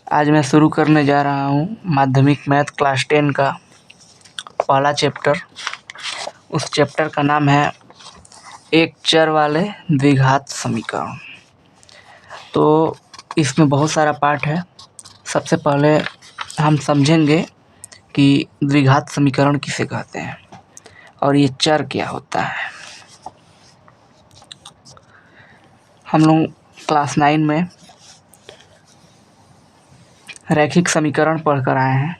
आज मैं शुरू करने जा रहा हूँ माध्यमिक मैथ क्लास 10 का पहला चैप्टर। उस चैप्टर का नाम है एक चर वाले द्विघात समीकरण। तो इसमें बहुत सारा पार्ट है। सबसे पहले हम समझेंगे कि द्विघात समीकरण किसे कहते हैं और ये चर क्या होता है। हम लोग क्लास 9 में रैखिक समीकरण पढ़कर आए हैं,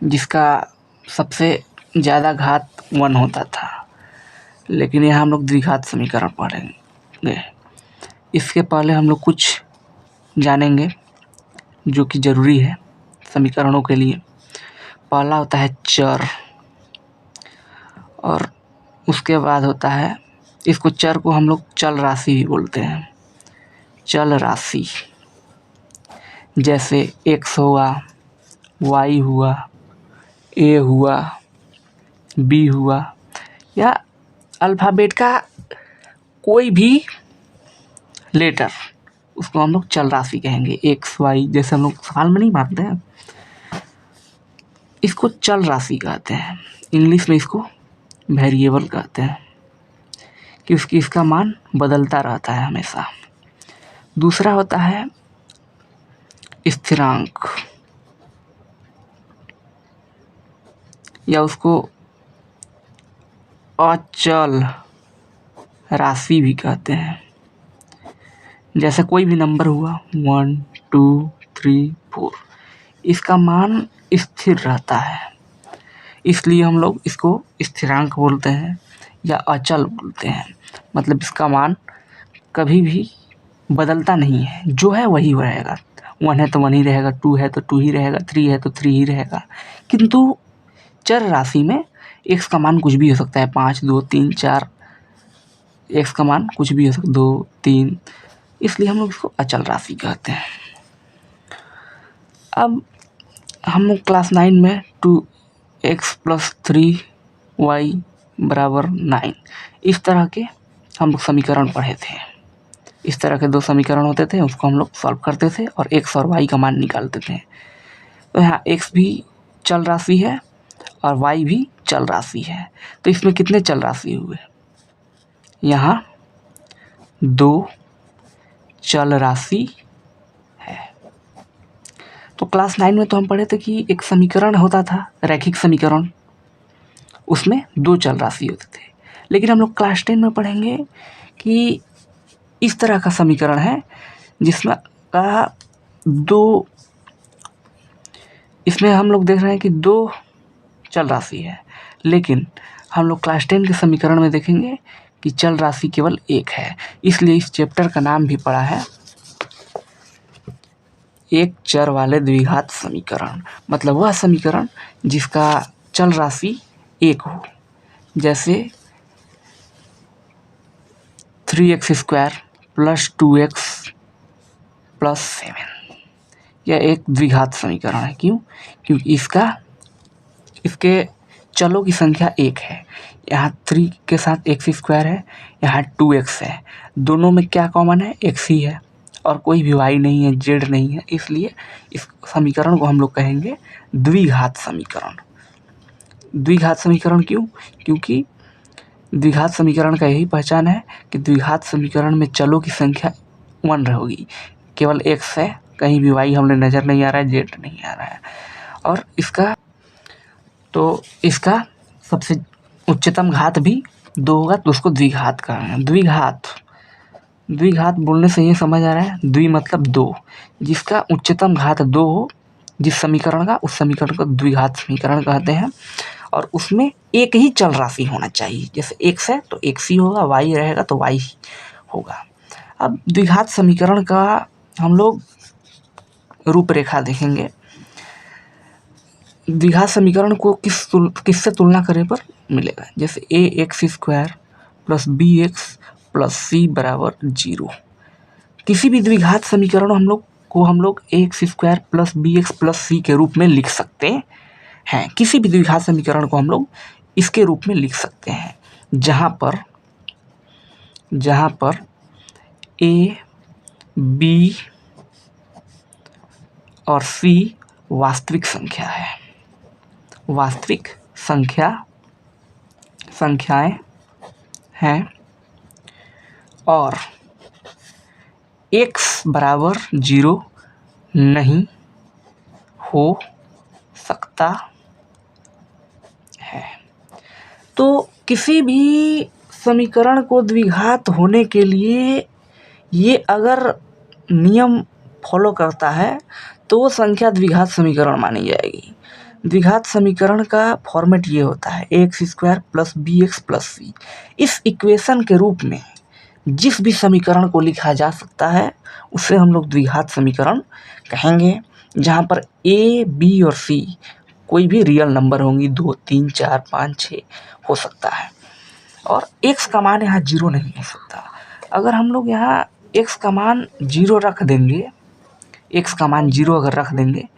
जिसका सबसे ज़्यादा घात 1 होता था, लेकिन यहाँ हम लोग द्विघात समीकरण पढ़ेंगे। इसके पहले हम लोग कुछ जानेंगे जो कि ज़रूरी है समीकरणों के लिए। पहला होता है चर, और उसके बाद होता है, इसको चर को हम लोग चल राशि भी बोलते हैं। चल राशि जैसे x हुआ, y हुआ, a हुआ, b हुआ, या अल्फ़ाबेट का कोई भी लेटर, उसको हम लोग चल राशि कहेंगे। x y जैसे हम लोग सवाल में नहीं मानते हैं, इसको चल राशि कहते हैं। इंग्लिश में इसको वेरिएबल कहते हैं, क्योंकि इसका मान बदलता रहता है हमेशा। दूसरा होता है स्थिरांक, या उसको अचल राशि भी कहते हैं। जैसे कोई भी नंबर हुआ 1 2 3 4, इसका मान स्थिर रहता है, इसलिए हम लोग इसको स्थिरांक बोलते हैं या अचल बोलते हैं। मतलब इसका मान कभी भी बदलता नहीं है, जो है वही रहेगा। 1 है तो 1 ही रहेगा, 2 है तो 2 ही रहेगा, 3 है तो 3 ही रहेगा। किंतु चर राशि में x का मान कुछ भी हो सकता है, 5 2 3 4, x का मान कुछ भी हो सकता है, 2 3, इसलिए हम लोग इसको अचल राशि कहते हैं। अब हम लोग क्लास 9 में 2x + 3y = 9, इस तरह के हम लोग समीकरण पढ़े थे। इस तरह के 2 समीकरण होते थे, उसको हम लोग सॉल्व करते थे और x और y का मान निकालते थे। तो यहाँ x भी चल राशि है और y भी चल राशि है। तो इसमें कितने चल राशि हुए? यहाँ 2 चल राशि है। तो क्लास 9 में तो हम पढ़े थे कि एक समीकरण होता था रैखिक समीकरण, उसमें 2 चल राशि होते थे। लेकिन हम लोग क्लास 10 में पढ़ेंगे कि इस तरह का समीकरण है जिसमें इसमें हम लोग देख रहे हैं कि 2 चल राशि है, लेकिन हम लोग क्लास 10 के समीकरण में देखेंगे कि चल राशि केवल 1 है। इसलिए इस चैप्टर का नाम भी पड़ा है एक चर वाले द्विघात समीकरण। मतलब वह समीकरण जिसका चल राशि 1 हो। जैसे 3x² + 2x + 7, यह एक द्विघात समीकरण है। क्यों? क्योंकि इसके चलों की संख्या 1 है। यहाँ 3 के साथ x² है, यहाँ 2x है। दोनों में क्या कॉमन है? x ही है, और कोई भी y नहीं है, z नहीं है। इसलिए इस समीकरण को हम लोग कहेंगे द्विघात समीकरण। द्विघात समीकरण क्यों? क्योंकि द्विघात समीकरण का यही पहचान है कि द्विघात समीकरण में चलों की संख्या 1 होगी, केवल x है, कहीं भी y हमें नज़र नहीं आ रहा है, z नहीं आ रहा है। और इसका सबसे उच्चतम घात भी 2 होगा, तो उसको द्विघात कहेंगे। द्विघात बोलने से ये समझ आ रहा है, द्वि मतलब 2, जिसका उच्चतम घात 2 हो जिस समीकरण का, उस समीकरण को द्विघात समीकरण कहते हैं। और उसमें एक ही चल राशि होना चाहिए। जैसे x है तो x ही होगा, y रहेगा तो y ही होगा। अब द्विघात समीकरण का हम लोग रूपरेखा देखेंगे। द्विघात समीकरण को किससे तुलना करने पर मिलेगा? जैसे ax² + bx + c = 0। किसी भी द्विघात समीकरण हम लोग ax² + bx + c के रूप में लिख सकते हैं। किसी भी द्विघात समीकरण को हम लोग इसके रूप में लिख सकते हैं, जहाँ पर a b और c वास्तविक संख्या है। वास्तविक संख्याएं हैं और x बराबर 0 नहीं हो सकता है। तो किसी भी समीकरण को द्विघात होने के लिए ये अगर नियम फॉलो करता है तो वो संख्या द्विघात समीकरण मानी जाएगी। द्विघात समीकरण का फॉर्मेट ये होता है ax² plus bx plus c। इस इक्वेशन के रूप में जिस भी समीकरण को लिखा जा सकता है उसे हम लोग द्विघात समीकरण कहेंगे, जहाँ पर a, b और c कोई भी रियल नंबर होंगी, 2, 3, 4, 5, 6 हो सकता है और x का मान यहाँ 0 नहीं हो सकता। अगर हम लोग यहाँ x का मान 0 रख देंगे, x का मान 0 अगर रख देंगे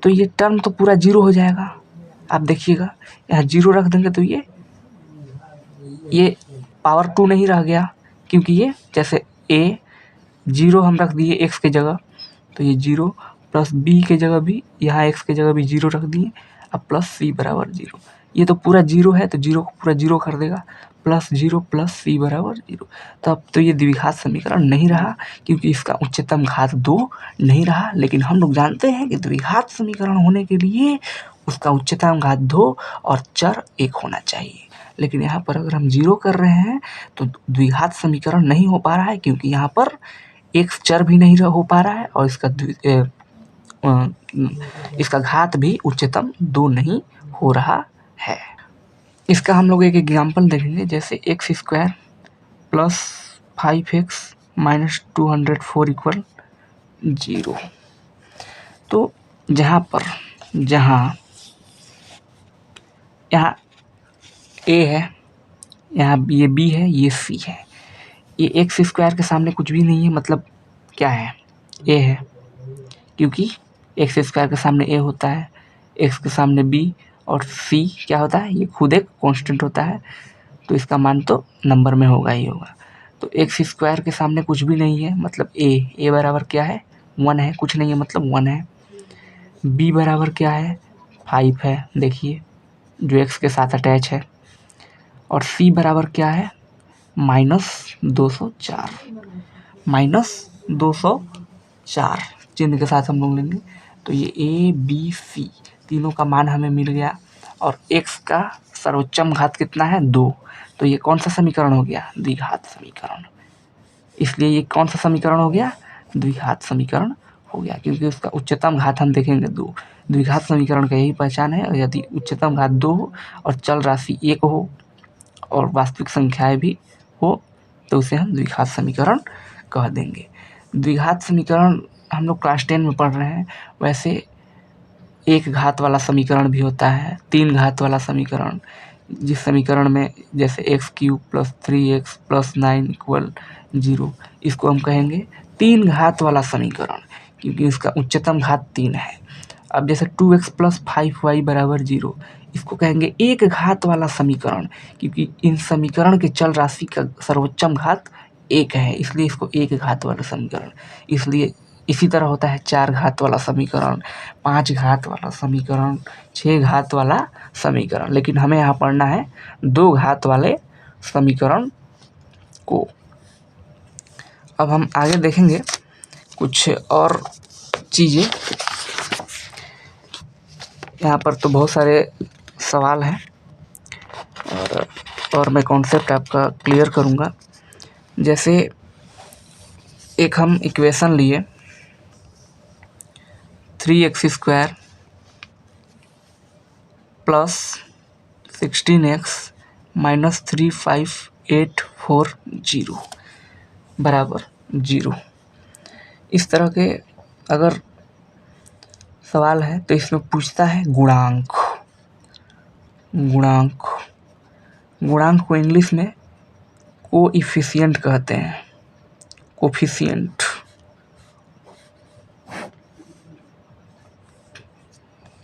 तो ये टर्म तो पूरा 0 हो जाएगा। आप देखिएगा यहाँ 0 रख देंगे तो ये पावर 2 नहीं रह गया, क्योंकि ये जैसे a 0 हम रख दिए x के जगह तो ये 0 प्लस b के जगह भी यहाँ x के जगह भी 0 रख दिए, अब प्लस c बराबर 0। ये तो पूरा 0 है तो 0 को पूरा 0 कर देगा, प्लस 0 प्लस c बराबर 0। तब तो ये द्विघात समीकरण नहीं रहा, क्योंकि इसका उच्चतम घात 2 नहीं रहा। लेकिन हम लोग जानते हैं कि द्विघात समीकरण होने के लिए उसका उच्चतम घात 2 और चर 1 होना चाहिए। लेकिन यहाँ पर अगर हम 0 कर रहे हैं तो द्विघात समीकरण नहीं हो पा रहा है, क्योंकि यहाँ पर एक चर भी नहीं हो पा रहा है और इसका घात भी उच्चतम 2 नहीं हो रहा है। इसका हम लोग एक एग्जाम्पल देखेंगे, जैसे x² plus 5x minus 204 equal 0। तो यहाँ a है, यहाँ ये b है, ये c है। ये x² के सामने कुछ भी नहीं है, मतलब क्या है, a है, क्योंकि x² के सामने a होता है, x के सामने b और c क्या होता है, ये खुद एक कांस्टेंट होता है, तो इसका मान तो नंबर में होगा ही होगा। तो x² के सामने कुछ भी नहीं है, मतलब a बराबर क्या है, 1 है, कुछ नहीं है मतलब 1 है। b बराबर क्या है, 5 है, देखिए जो x के साथ अटैच है। और c बराबर क्या है, -204, -204 चिन्ह के साथ हम लोग लेंगे। तो ये a, b, c तीनों का मान हमें मिल गया और x का सर्वोच्चम घात कितना है, 2। तो ये कौन सा समीकरण हो गया, द्विघात समीकरण। इसलिए ये कौन सा समीकरण हो गया, द्विघात समीकरण हो गया, क्योंकि उसका उच्चतम घात हम देखेंगे 2। द्विघात समीकरण का यही पहचान है, और यदि उच्चतम घात 2 हो और चल राशि 1 हो और वास्तविक संख्याएं भी हो तो उसे हम द्विघात समीकरण कह देंगे। द्विघात समीकरण हम लोग क्लास 10 में पढ़ रहे हैं। वैसे एक घात वाला समीकरण भी होता है, 3 घात वाला समीकरण, जिस समीकरण में जैसे x³ plus 3x plus 9 equal 0, इसको हम कहेंगे 3 घात वाला समीकरण, क्योंकि इसका उच्चतम घात 3 है। अब जैसे 2x प्लस 5y बराबर 0, इसको कहेंगे एक घात वाला समीकरण, क्योंकि इन समीकरण के चल राशि का सर्वोच्चम घात 1 है, इसलिए इसको एक घात वाला समीकरण। इसलिए इसी तरह होता है 4 घात वाला समीकरण, 5 घात वाला समीकरण, 6 घात वाला समीकरण। लेकिन हमें यहाँ पढ़ना है 2 घात वाले समीकरण को। अब हम आगे देखेंगे कुछ और चीज़ें। यहाँ पर तो बहुत सारे सवाल हैं और मैं कॉन्सेप्ट आपका क्लियर करूँगा। जैसे एक हम इक्वेशन लिए 3x² प्लस 16x माइनस 3580 बराबर 0। इस तरह के अगर सवाल है तो इसमें पूछता है गुणांक को इंग्लिश में कोएफिशिएंट कहते हैं, कोएफिशिएंट।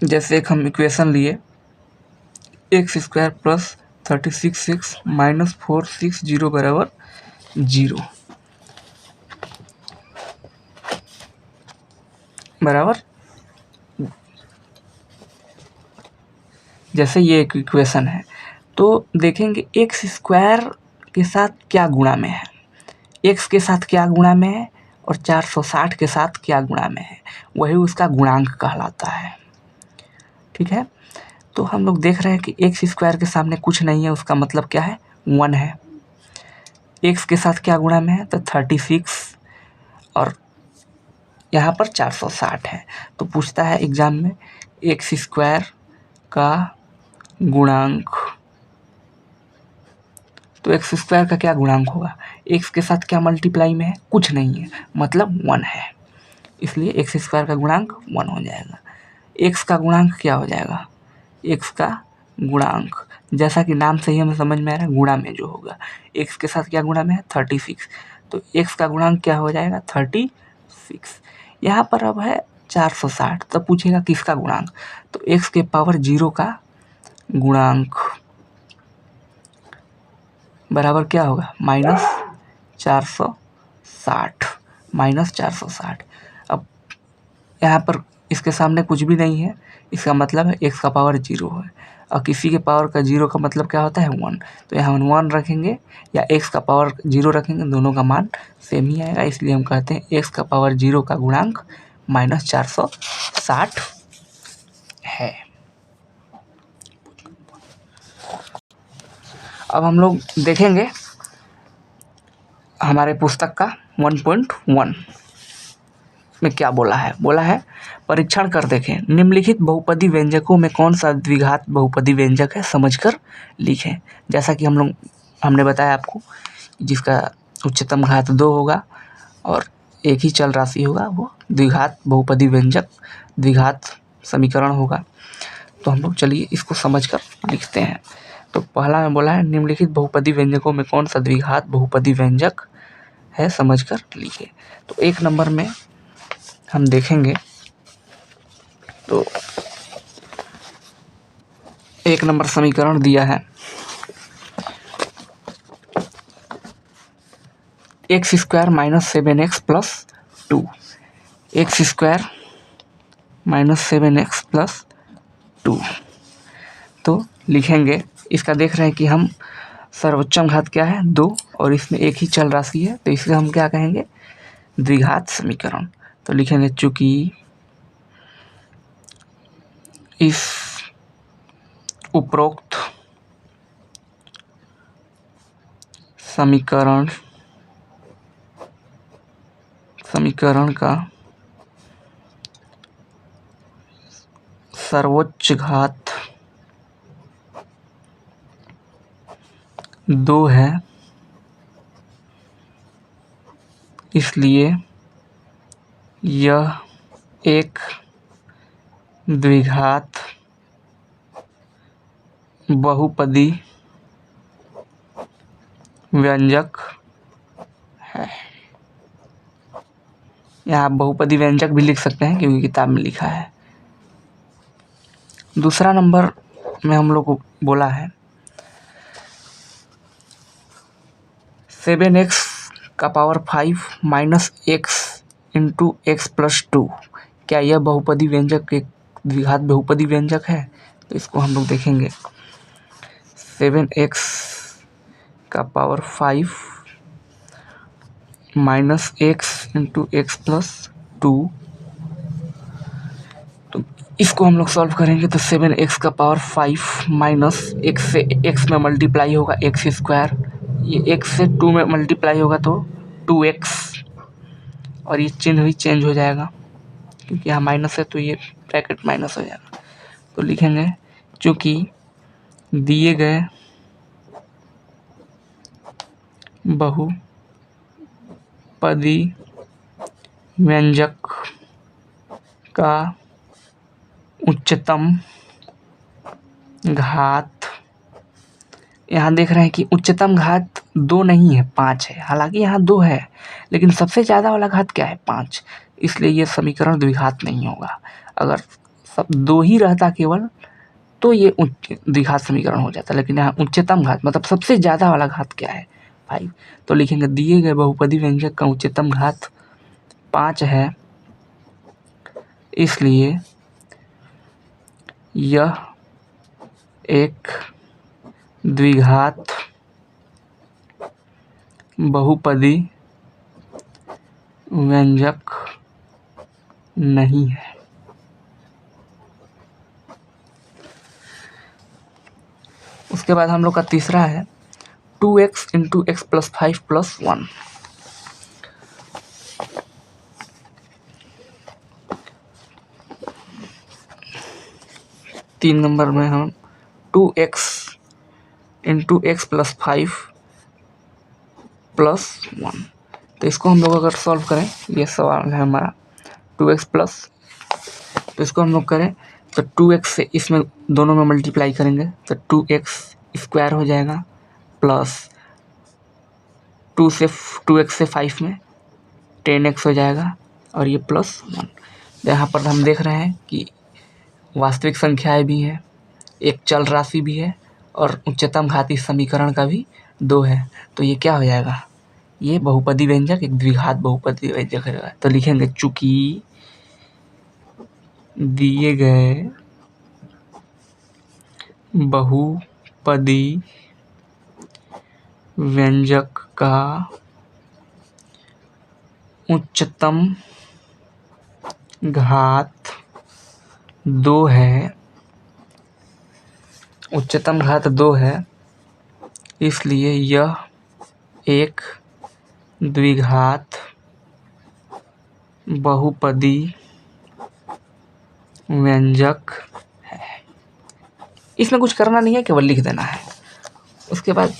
जैसे एक हम इक्वेशन लिए x² प्लस 36x माइनस 460 बराबर 0 जैसे ये एक इक्वेशन है, तो देखेंगे एक्स स्क्वायर के साथ क्या गुणा में है, एक्स के साथ क्या गुणा में है और 460 के साथ क्या गुणा में है, वही उसका गुणांक कहलाता है। ठीक है, तो हम लोग देख रहे हैं कि एक्स स्क्वायर के सामने कुछ नहीं है, उसका मतलब क्या है, 1 है। एक्स के साथ क्या गुणा में है, तो 36 और यहाँ पर 460 है। तो पूछता है एग्जाम में एक्स स्क्वायर का गुणांक, तो एक्स स्क्वायर का क्या गुणांक होगा, एक्स के साथ क्या मल्टीप्लाई में है, कुछ नहीं है, मतलब 1 है, इसलिए एक्स स्क्वायर का गुणांक 1 हो जाएगा। एक्स का गुणांक क्या हो जाएगा, एक्स का गुणांक जैसा कि नाम से ही हमें समझ में आ रहा है, गुणा में जो होगा, एक्स के साथ क्या गुणा में है, 36, तो एक्स का गुणांक क्या हो जाएगा, 36। यहाँ पर अब है 460, तो पूछेगा किसका गुणांक, तो एक्स के पावर 0 का गुणांक बराबर क्या होगा, -460। अब यहाँ पर इसके सामने कुछ भी नहीं है, इसका मतलब है एक्स का पावर 0 है, और किसी के पावर का 0 का मतलब क्या होता है, 1। तो यहाँ 1 रखेंगे या एक्स का पावर 0 रखेंगे, दोनों का मान सेम ही आएगा, इसलिए हम कहते हैं एक्स का पावर 0 का गुणांक -460 है। अब हम लोग देखेंगे हमारे पुस्तक का 1.1 में क्या बोला है, परीक्षण कर देखें, निम्नलिखित बहुपदी व्यंजकों में कौन सा द्विघात बहुपदी व्यंजक है, समझकर लिखें। जैसा कि हमने बताया आपको, जिसका उच्चतम घात 2 होगा और एक ही चल राशि होगा, वो द्विघात बहुपदी व्यंजक, द्विघात समीकरण होगा। तो हम लोग चलिए इसको समझकर लिखते हैं। तो पहला में बोला है, निम्नलिखित बहुपदी व्यंजकों में कौन सा द्विघात बहुपदी व्यंजक है, समझकर लिखिए। तो 1 नंबर में हम देखेंगे, तो 1 नंबर समीकरण दिया है, x square -7x + 2, x square -7x + 2। तो लिखेंगे, इसका देख रहे हैं कि हम सर्वोच्चम घात क्या है, 2, और इसमें एक ही चल राशि है, तो इसे हम क्या कहेंगे, द्विघात समीकरण। तो लिखेंगे चूंकि इस उपरोक्त समीकरण का सर्वोच्च घात 2 है, इसलिए यह एक द्विघात बहुपदी व्यंजक है। यहाँ आप बहुपदी व्यंजक भी लिख सकते हैं क्योंकि किताब में लिखा है। दूसरा नंबर में हम लोग को बोला है 7x का पावर 5 -x × x + 2, क्या यह बहुपदी व्यंजक एक द्विघात बहुपदी व्यंजक है। तो इसको हम लोग देखेंगे, 7x का पावर 5 -x × x + 2, तो इसको हम लोग सॉल्व करेंगे, तो 7x का पावर 5 माइनस x से x में मल्टीप्लाई होगा एक्स स्क्वायर, ये x से 2 में मल्टीप्लाई होगा तो 2x, और ये चिन्ह भी चेंज हो जाएगा क्योंकि यहाँ माइनस है तो ये ब्रैकेट माइनस हो जाएगा। तो लिखेंगे चूँकि दिए गए बहुपदी व्यंजक का उच्चतम घात, यहाँ देख रहे हैं कि उच्चतम घात 2 नहीं है, 5 है। हालांकि यहाँ 2 है लेकिन सबसे ज़्यादा वाला घात क्या है, 5, इसलिए ये समीकरण द्विघात नहीं होगा। अगर सब 2 ही रहता केवल तो ये द्विघात समीकरण हो जाता, लेकिन यहाँ उच्चतम घात मतलब सबसे ज़्यादा वाला घात क्या है, 5। तो लिखेंगे दिए गए बहुपदी व्यंजक का उच्चतम घात 5 है, इसलिए यह एक द्विघात बहुपदी व्यंजक नहीं है। उसके बाद हम लोग का तीसरा है 2x into x plus 5 plus 1। तीन नंबर में हम 2x into x plus 5 plus 1। तो इसको हम लोग अगर सॉल्व करें, ये सवाल है हमारा 2x प्लस, तो इसको हम लोग करें तो 2x से इसमें दोनों में मल्टीप्लाई करेंगे तो 2x स्क्वायर हो जाएगा प्लस 2x से 5 में 10x हो जाएगा और ये प्लस 1। यहाँ पर हम देख रहे हैं कि वास्तविक संख्याएं भी है, एक चल राशि भी है और उच्चतम घातीय समीकरण का भी 2 है। तो ये क्या हो जाएगा, ये बहुपदी व्यंजक एक द्विघात बहुपदी व्यंजक है। तो लिखेंगे चूंकि दिए गए बहुपदी व्यंजक का उच्चतम घात 2 है, उच्चतम घात 2 है, इसलिए यह एक द्विघात बहुपदी व्यंजक है। इसमें कुछ करना नहीं है, केवल लिख देना है। उसके बाद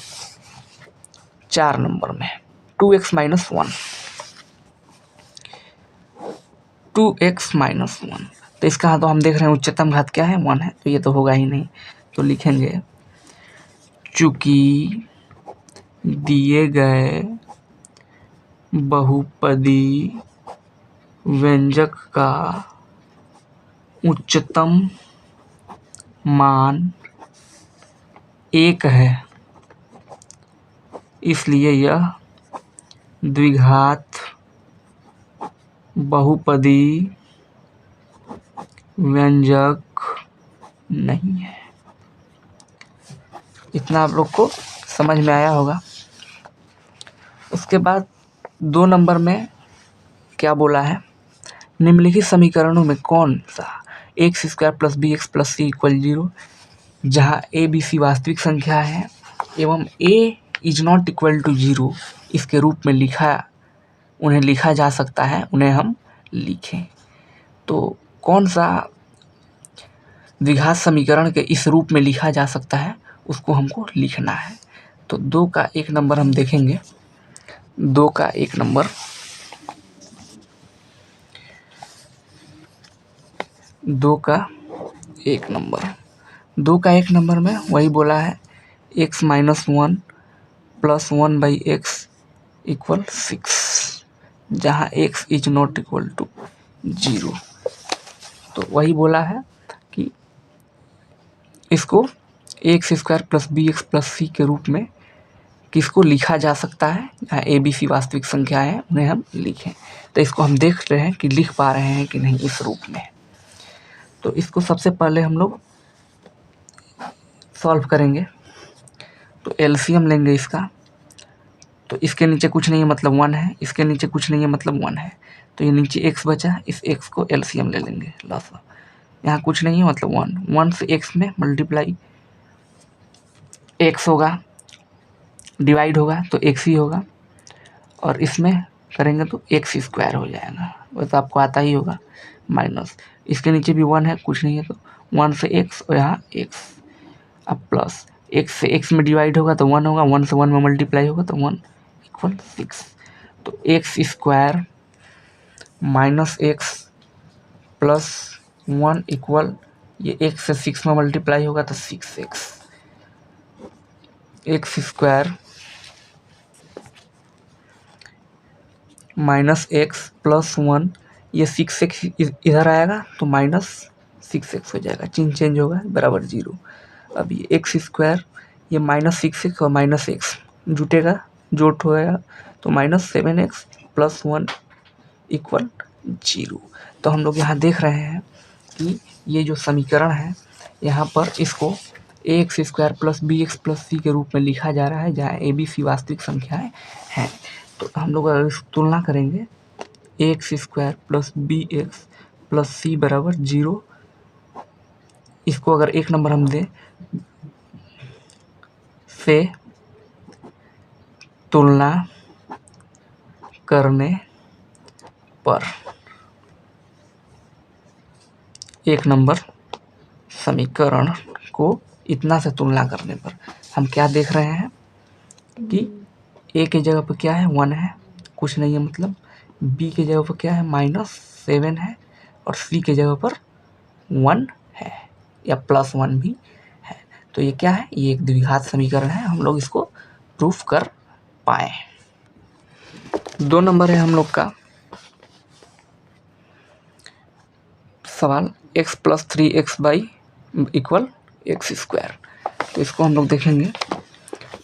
4 नंबर में 2x माइनस 1, 2x माइनस 1। तो इसका तो हम देख रहे हैं उच्चतम घात क्या है, 1 है, तो ये तो होगा ही नहीं। तो लिखेंगे चूंकि दिए गए बहुपदी व्यंजक का उच्चतम मान 1 है, इसलिए यह द्विघात बहुपदी व्यंजक नहीं है। इतना आप लोग को समझ में आया होगा। उसके बाद 2 नंबर में क्या बोला है, निम्नलिखित समीकरणों में कौन सा x square plus b x plus c equal 0, जहाँ ए बी सी वास्तविक संख्या है एवं a is not equal to 0 इसके रूप में उन्हें लिखा जा सकता है, उन्हें हम लिखें। तो कौन सा द्विघात समीकरण के इस रूप में लिखा जा सकता है उसको हमको लिखना है। तो 2 का 1 नंबर हम देखेंगे। 2 का 1 नंबर, 2 का 1 नंबर, 2 का 1 नंबर में वही बोला है x minus 1 plus 1 by x equal 6, जहाँ x is not equal to 0। तो वही बोला है कि इसको x square plus b x plus c के रूप में किसको लिखा जा सकता है, जहाँ ए बी सी वास्तविक संख्या है उन्हें हम लिखें। तो इसको हम देख रहे हैं कि लिख पा रहे हैं कि नहीं इस रूप में। तो इसको सबसे पहले हम लोग सॉल्व करेंगे। तो एलसीएम लेंगे इसका, तो इसके नीचे कुछ नहीं है मतलब 1 है, इसके नीचे कुछ नहीं है मतलब 1 है, तो ये नीचे x बचा, इस x को एलसीएम ले लेंगे। लॉस यहाँ कुछ नहीं है मतलब 1 से x में मल्टीप्लाई x होगा, डिवाइड होगा तो x ही होगा, और इसमें करेंगे तो x स्क्वायर हो जाएगा, वो तो आपको आता ही होगा, माइनस इसके नीचे भी 1 है, कुछ नहीं है तो 1 से x और यहाँ x, अब प्लस x से x में डिवाइड होगा तो 1 होगा, 1 से 1 में मल्टीप्लाई होगा तो 1 इक्वल 6। तो x square minus x plus 1 equal, ये x से 6 में मल्टीप्लाई होगा तो 6x, x square minus x plus 1, ये 6x इधर आएगा तो माइनस 6x हो जाएगा, चिन्ह चेंज होगा बराबर 0। अब ये x स्क्वायर, ये माइनस 6x और माइनस x जुटेगा, जोट होगा तो माइनस 7x प्लस 1 इक्वल 0। तो हम लोग यहाँ देख रहे हैं कि ये जो समीकरण है यहाँ पर इसको a x square plus b x plus c के रूप में लिखा जा रहा है, जहाँ ए बी सी वास्तविक संख्याएं हैं। तो हम लोग अगर इस तुलना करेंगे a x square plus b x plus c बराबर 0, इसको अगर एक नंबर हम दें से तुलना करने पर एक नंबर समीकरण को इतना से तुलना करने पर हम क्या देख रहे हैं कि ए के जगह पर क्या है 1 है, कुछ नहीं है मतलब, बी के जगह पर क्या है -7 है, और सी के जगह पर 1 है या +1 भी है। तो ये क्या है, ये एक द्विघात समीकरण है, हम लोग इसको प्रूफ कर पाए। 2 नंबर है हम लोग का सवाल, x + 3x/= x²। तो इसको हम लोग देखेंगे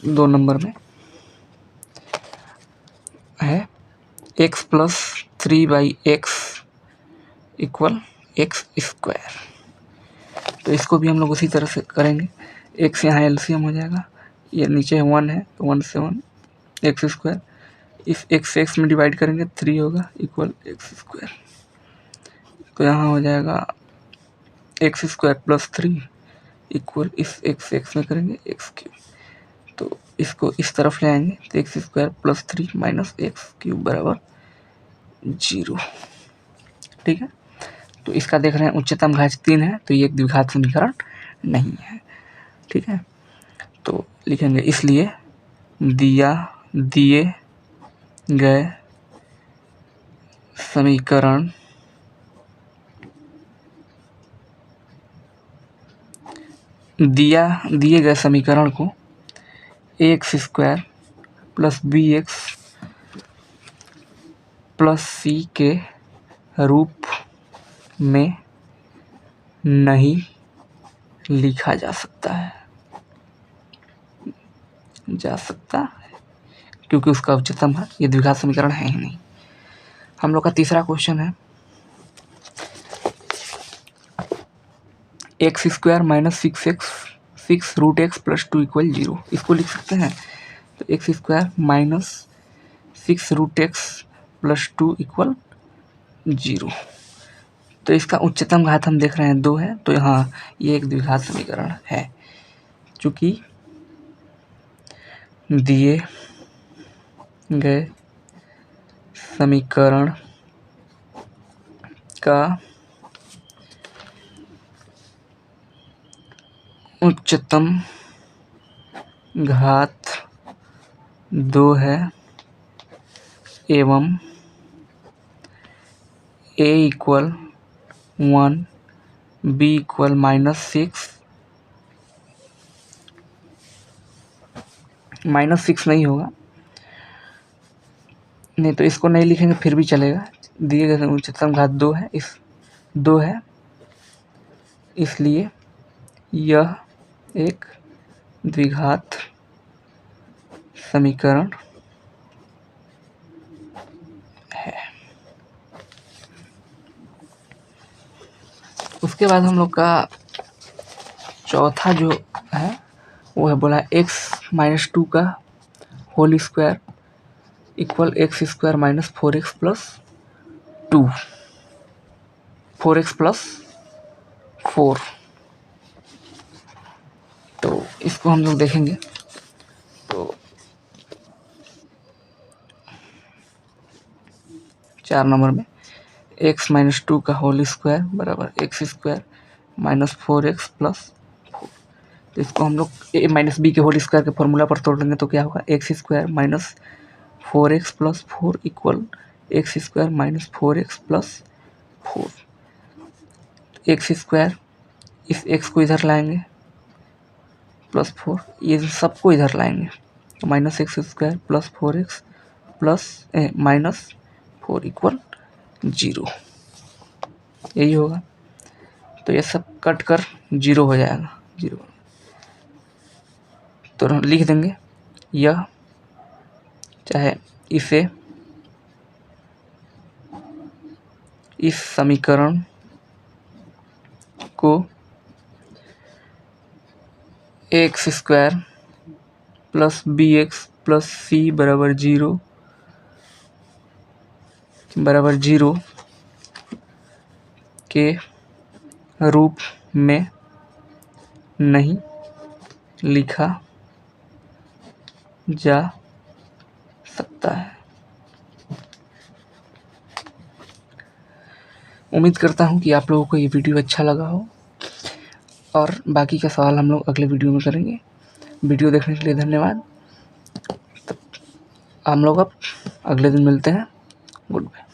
2 नंबर में है x + 3/x = x²। तो इसको भी हम लोग उसी तरह से करेंगे, x यहाँ एलसीएम हो जाएगा, ये नीचे 1 है तो 1 से 1 x², इस x से x में डिवाइड करेंगे 3 होगा इक्वल x²। तो यहाँ हो जाएगा x² + 3 इक्वल इस x से x में करेंगे x³। तो इसको इस तरफ ले आएंगे तो x² + 3 - x³ बराबर 0। ठीक है, तो इसका देख रहे हैं उच्चतम घात 3 है, तो ये एक द्विघात समीकरण नहीं है। ठीक है, तो लिखेंगे इसलिए दिए गए समीकरण दिए गए समीकरण को ax² + bx + c के रूप में नहीं लिखा जा सकता है क्योंकि उसका उच्चतम है, ये द्विघात समीकरण है ही नहीं। हम लोग का तीसरा क्वेश्चन है x² - 6x + 2 = 0। इसको लिख सकते हैं, तो x² - 6x + 2 = 0। तो इसका उच्चतम घात हम देख रहे हैं 2 है, तो यहाँ ये एक द्विघात समीकरण है, चूँकि दिए गए समीकरण का उच्चतम घात 2 है एवं a = 1 b = -6 नहीं होगा, नहीं तो इसको नहीं लिखेंगे फिर भी चलेगा। दिए गए उच्चतम घात 2 है, इस 2 है, इसलिए यह एक द्विघात समीकरण है। उसके बाद हम लोग का चौथा जो है वो है बोला x - 2 का whole square equal x² - 4x + 2 4x + 4। तो इसको हम लोग देखेंगे, तो 4 नंबर में x - 2 का होल स्क्वायर बराबर x² - 4x + 4। तो इसको हम लोग a - b के होल स्क्वायर के फॉर्मूला पर तोड़ लेंगे तो क्या होगा, x² - 4x + 4 equal x² - 4x + 4। x², इस x को इधर लाएंगे +4, ये सबको इधर लाएंगे तो -x² + 4x -4 इक्वल 0, यही होगा। तो ये सब कट कर 0 हो जाएगा, 0। तो हम लिख देंगे यह, चाहे इसे इस समीकरण को x square plus b x plus c बराबर जीरो के रूप में नहीं लिखा जा सकता है। उम्मीद करता हूँ कि आप लोगों को ये वीडियो अच्छा लगा हो और बाकी का सवाल हम लोग अगले वीडियो में करेंगे। वीडियो देखने के लिए धन्यवाद। हम लोग अब अगले दिन मिलते हैं। Good bye.